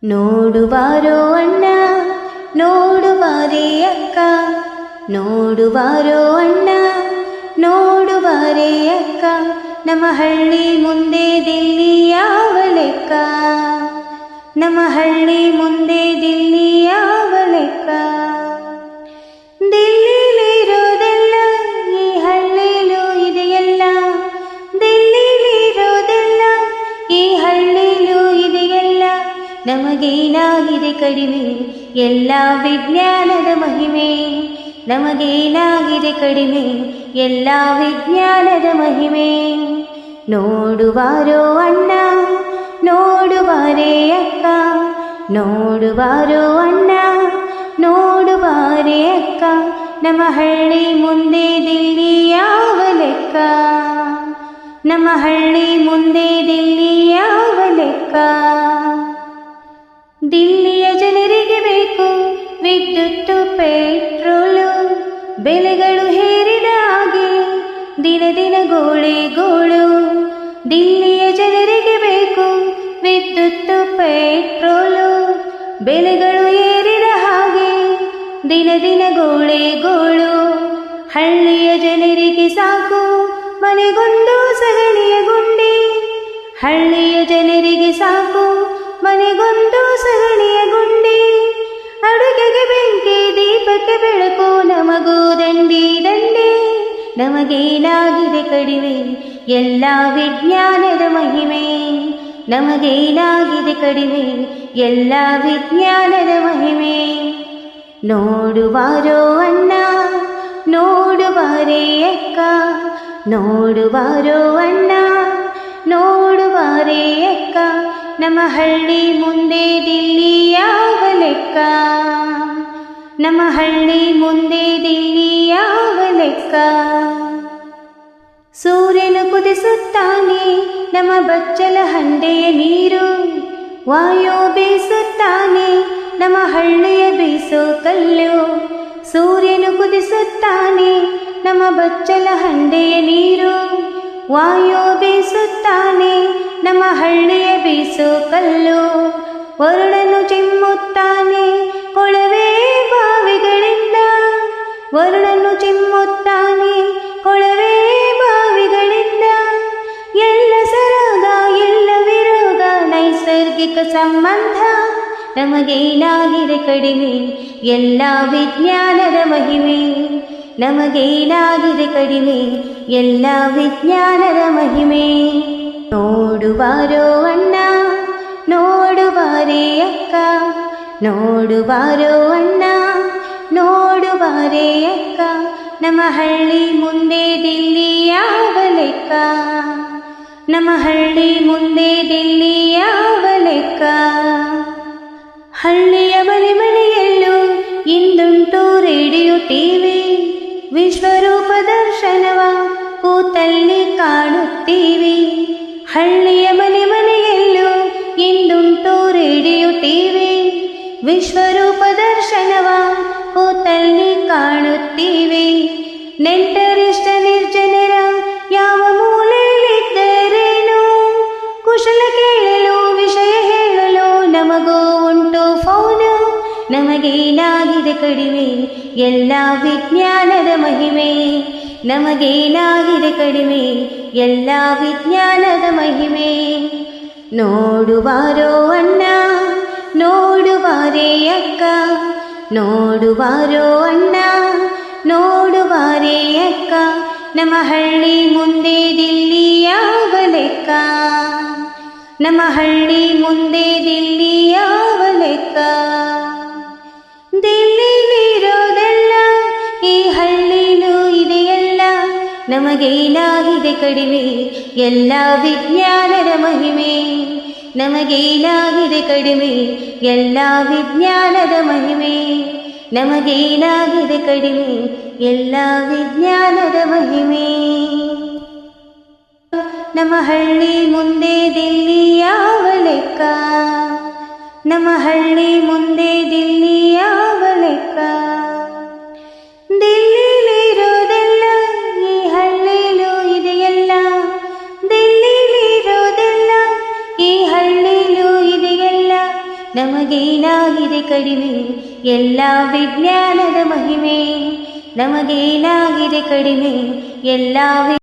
ನೋಡುವಾರೋ ಅಣ್ಣ ನೋಡುವಾರೇ ಅಕ್ಕ, ನೋಡುವಾರೋ ಅಣ್ಣ ನೋಡುವಾರೇ ಅಕ್ಕ, ನಮ್ಮ ಹಳ್ಳಿ ಮುಂದೆ ದಿಲ್ಲಿ ಯಾವ ಲೆಕ್ಕ, ನಮ್ಮ ಹಳ್ಳಿ ಮುಂದೆ ದಿಲ್ಲಿ ಯಾವ ಲೆಕ್ಕ. ದಿಲ್ಲಿಲಿರೋದೆಲ್ಲ ಈ ಹಳ್ಳಿಲೂ ಇದೆಯಲ್ಲ, ದಿಲ್ಲಿಲಿರೋದೆಲ್ಲ ಈ ಹಳ್ಳಿಲೂ ಇದೆಯಲ್ಲ. ನಮಗೇನಾಗಿದೆ ಕಡಿಮೆ ಎಲ್ಲ ವಿಜ್ಞಾನದ ಮಹಿಮೆ, ನಮಗೇನಾಗಿದೆ ಕಡಿಮೆ ಎಲ್ಲ ವಿಜ್ಞಾನದ ಮಹಿಮೆ. ನೋಡುವಾರೋ ಅಣ್ಣ ನೋಡುವಾರೇ ಅಕ್ಕ, ನೋಡುವಾರೋ ಅಣ್ಣ ನೋಡುವಾರೇ ಅಕ್ಕ, ನಮ್ಮ ಹಳ್ಳಿ ಮುಂದೆ ದಿಲ್ಲಿ ಯಾವ ಲೆಕ್ಕ, ನಮ್ಮ ಹಳ್ಳಿ ಮುಂದೆ ದಿಲ್ಲಿ ಯಾವ ಲೆಕ್ಕ. ದಿಲ್ಲಿಯ ಜನರಿಗೆ ಬೇಕು ವಿದ್ಯುತ್ತು ಪೆಟ್ರೋಲು, ಬೆಲೆಗಳು ಹೇರಿದ ಹಾಗೆ ದಿನ ದಿನ ಗೋಳೆ ಗೋಳು. ದಿಲ್ಲಿಯ ಜನರಿಗೆ ಬೇಕು ವಿದ್ಯುತ್ತು ಪೆಟ್ರೋಲು, ಬೆಲೆಗಳು ಏರಿದ ಹಾಗೆ ದಿನ ದಿನ ಗೋಳೆ ಗೋಳು. ಹಳ್ಳಿಯ ಜನರಿಗೆ ಸಾಕು ಮನೆಗೊಂದು ಸಗಣಿಯ ಗುಂಡಿ, ಹಳ್ಳಿಯ ಜನರಿಗೆ ಸಾಕು ಮನೆಗೊಂದು ಸಗಣಿಯ ಗುಂಡಿ. ಅಡುಗೆಗೆ ಬೆಂಕಿ ದೀಪಕ್ಕೆ ಬೆಳಕು ನಮಗೂ ದಂಡಿ ದಂಡಿ. ನಮಗೇನಾಗಿದೆ ಕಡಿಮೆ ಎಲ್ಲ ವಿಜ್ಞಾನದ ಮಹಿಮೆ, ನಮಗೇನಾಗಿದೆ ಕಡಿಮೆ ಎಲ್ಲ ವಿಜ್ಞಾನದ ಮಹಿಮೆ. ನೋಡುವಾರೋ ಅಣ್ಣ ನೋಡುವಾರೇ ಅಕ್ಕ, ನೋಡುವಾರೋ ಅಣ್ಣ ನೋಡುವಾರೇ ಅಕ್ಕ, ನಮ್ಮ ಹಳ್ಳಿ ಮುಂದೆ ದಿಲ್ಲಿ ಯಾವ ಲೆಕ್ಕ, ನಮ್ಮ ಹಳ್ಳಿ ಮುಂದೆ ದಿಲ್ಲಿ ಯಾವ ಲೆಕ್ಕ. ಸೂರ್ಯನು ಕುದಿಸುತ್ತಾನೆ ನಮ್ಮ ಬಚ್ಚಲ ಹಂಡೆಯ ನೀರು, ವಾಯು ಬೀಸುತ್ತಾನೆ ನಮ್ಮ ಹಳ್ಳಿಯ ಬೀಸೋ ಕಲ್ಲು. ಸೂರ್ಯನು ಕುದಿಸುತ್ತಾನೆ ನಮ್ಮ ಬಚ್ಚಲ ಹಂಡೆಯ ನೀರು, ವಾಯು ಬೀಸುತ್ತಾನೆ ನಮ್ಮ ಹಳ್ಳಿಯ ಬೀಸೋ ಕಲ್ಲು. ವರುಣನು ಚಿಮ್ಮುತ್ತಾನೆ ಕೊಳವೆ ಬಾವಿಗಳಿಂದ, ವರುಣನು ಚಿಮ್ಮುತ್ತಾನೆ ಕೊಳವೆ ಬಾವಿಗಳಿಂದ. ಎಲ್ಲ ಸರಾಗ ಎಲ್ಲ ವಿರೋಗ ನೈಸರ್ಗಿಕ ಸಂಬಂಧ, ನಮಗೇನಾಗಿದೆ ಕಡಿಮೆ ಎಲ್ಲ ವಿಜ್ಞಾನದ ಮಹಿಮೆ, ನಮಗೇನಾಗಿದೆ ಕಡಿಮೆ ಎಲ್ಲ ವಿಜ್ಞಾನದ ಮಹಿಮೆ. ನೋಡುವಾರೋ ಅಣ್ಣ ನೋಡುವಾರೇ ಅಕ್ಕ, ನೋಡುವಾರೋ ಅಣ್ಣ ನೋಡುವಾರೇ ಅಕ್ಕ, ನಮ್ಮ ಹಳ್ಳಿ ಮುಂದೆ ದಿಲ್ಲಿ ಯಾವ ಲೆಕ್ಕ, ನಮ್ಮ ಹಳ್ಳಿ ಮುಂದೆ ದಿಲ್ಲಿ ಯಾವ ಲೆಕ್ಕ. ಹಳ್ಳಿಯ ಮನೆ ಮನೆಯಲ್ಲೂ ಇಂದುಂಟು ರೇಡಿಯೋ ಟಿವಿ, ವಿಶ್ವರೂಪ ದರ್ಶನವ ಕೂತಲ್ಲಿ ಕಾಣುತ್ತೀವಿ. ಹಳ್ಳಿಯ ಮನೆ ಮನೆಯಲ್ಲೂ ಇಂದುಂಟು ರೇಡಿಯೋ ಟಿವಿ, ವಿಶ್ವರೂಪ ದರ್ಶನವ ಕೂತಲ್ಲಿ ಕಾಣುತ್ತೀವಿ. ನೆಂಟರಿಷ್ಟ ನಿರ್ಜನರ ಯಾವ ಮೂಲೆಯಲ್ಲಿದ್ದರೇನು, ಕುಶಲ ಕೇಳಲು ವಿಷಯ ಹೇಳಲು ನಮಗೂ ಉಂಟು ಫೋನು. ನಮಗೇನಾಗಿದೆ ಕಡಿಮೆ ಎಲ್ಲ ವಿಜ್ಞಾನದ ಮಹಿಮೆ, ನಮಗೇನಾಗಿದೆ ಕಡಿಮೆ ಎಲ್ಲ ವಿಜ್ಞಾನದ ಮಹಿಮೆ. ನೋಡುವಾರೋ ಅಣ್ಣ ನೋಡುವಾರೇ ಅಕ್ಕ, ನೋಡುವಾರೋ ಅಣ್ಣ ನೋಡುವಾರೇ ಅಕ್ಕ, ನಮ್ಮ ಹಳ್ಳಿ ಮುಂದೆ ದಿಲ್ಲಿ ಯಾವ ಲೆಕ್ಕ, ನಮ್ಮ ಹಳ್ಳಿ ಮುಂದೆ ದಿಲ್ಲಿ ಯಾವ ಲೆಕ್ಕ. ದಿಲ್ಲಿಲಿರೋದೆಲ್ಲ ಈ ಹಳ್ಳಿಲೂ ಇದೆಯಲ್ಲ, ನಮಗೇನಾಗಿದೆ ಕಡಿಮೆ ಎಲ್ಲ ವಿಜ್ಞಾನದ ಮಹಿಮೆ, ನಮಗೇನಾಗಿದೆ ಕಡಿಮೆ ಎಲ್ಲ ವಿಜ್ಞಾನದ ಮಹಿಮೆ, ನಮಗೇನಾಗಿದೆ ಕಡಿಮೆ ಎಲ್ಲ ವಿಜ್ಞಾನದ ಮಹಿಮೆ. ನಮ್ಮ ಹಳ್ಳಿ ಮುಂದೆ ದಿಲ್ಲಿ ಯಾವ ಲೆಕ್ಕ, ನಮ್ಮ ಹಳ್ಳಿ ಮುಂದೆ ದಿಲ್ಲಿ ಯಾವ ಲೆಕ್ಕ. ದಿಲ್ಲಿಲಿರೋದೆಲ್ಲ ಈ ಹಳ್ಳಿಲೂ ಇದೆಯಲ್ಲ, ದಿಲ್ಲಿಲಿರೋದೆಲ್ಲ ಈ ಹಳ್ಳಿಲೂ ಇದೆಯಲ್ಲ, ನಮಗೇನಾಗಿದೆ ಕಡಿಮೆ ಎಲ್ಲ ವಿಜ್ಞಾನದ ಮಹಿಮೆ ನಮಗೇನಾಗಿದೆ ಕಡಿಮೆ ಎಲ್ಲ